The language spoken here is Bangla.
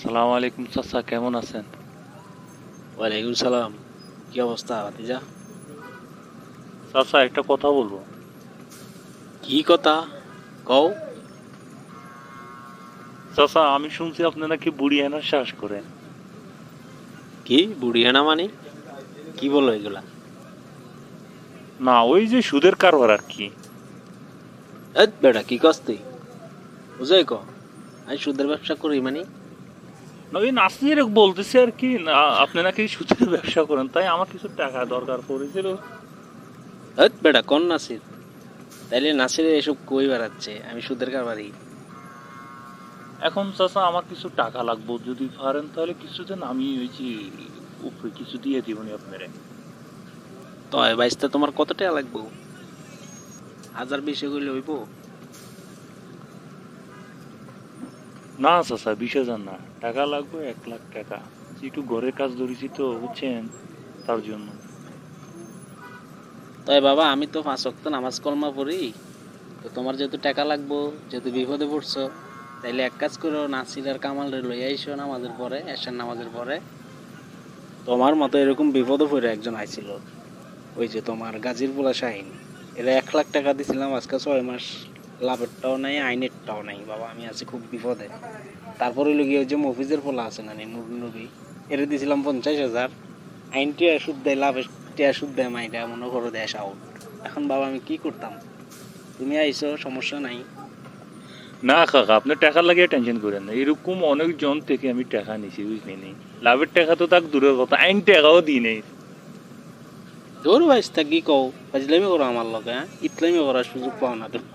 সালাম আলাইকুম চাচা, কেমন আছেন? ওয়ালাইকুম সালাম। কি অবস্থা ভাতিজা? চাচা, একটা কথা বলবো। কি কথা? কও। চাচা, আমি শুনছি আপনি নাকি বুড়ি আনার শ্বাস করেন। কি বুড়ি হেনা মানে? কি বলো এগুলা? না, ওই যে সুদের কারবার আর কি। এত বেটা কি কস তুই? বুঝাই ক। আমি সুদের ব্যবসা করি মানে? না, ওই নাসির বলতেছে আর কি, না আপনি নাকি সুদের ব্যবসা করেন, তাই আমার কিছু টাকা দরকার পড়েছিল। এত বেটা কোন নাসির? তাইলে নাসিরে এসব কই বেড়াচ্ছে আমি সুদের কারবারি? এখন চাচা আমার কিছু টাকা লাগবে, যদি পারেন তাহলে কিছুদিন আমি ওই যে উপরে কিছু দিয়ে দিবনি আপনারে। তো বাইসটা তোমার কত টাকা লাগবো? 1000 20 কইলে হইব? না চাচা, 20,000 না, টাকা লাগবে 1 লাখ টাকা। একটু ঘরের কাজ ধরেছি তো বুঝছেন, তার জন্য। তয় বাবা আমি তো 5 ওয়াক্ত নামাজ কলমা পড়ি। তো তোমার যেহেতু টাকা লাগবো, যেহেতু বিপদে পড়ছো, তাইলে এক কাজ করো, নাসির আর কামাল রে লই আইসো নামাজের পরে, এশার নামাজের পরে। তোমার মতো এরকম বিপদে পড়ে একজন আইছিল, ওই যে তোমার গাজীর পোলা শাহিন। এরা 1 লাখ টাকা দিছিলাম, আজকে 6 মাস লাভেরটাও নাই আইনেরটাও নাই বাবা, আমি আছি খুব বিপদে। তারপরে গিয়ে ওই যে মফিজের পোলা আছে না নুর নবী, এরে দিছিলাম 50,000। আইনটি সুদ দেয়, লাভের সুদ দেয়, মাইটা মনে করো দেশ আউট। এখন বাবা আমি কি করতাম? তুমি আইছো, সমস্যা নাই। না কাকা, আপনি টাকা লাগিয়ে টেনশন করেন না, এরকম অনেক জন থেকে আমি টাকা নিছি বুঝলি নি। লাভের টাকা তো তাক দূরের কথা, আইন টাকাও দিই নেই। দৌড় ভাইস্তা কি কও? ফাজলামি করো আমার লগে, হ্যাঁ? ইতলামি করার সুযোগ পাও না তুমি।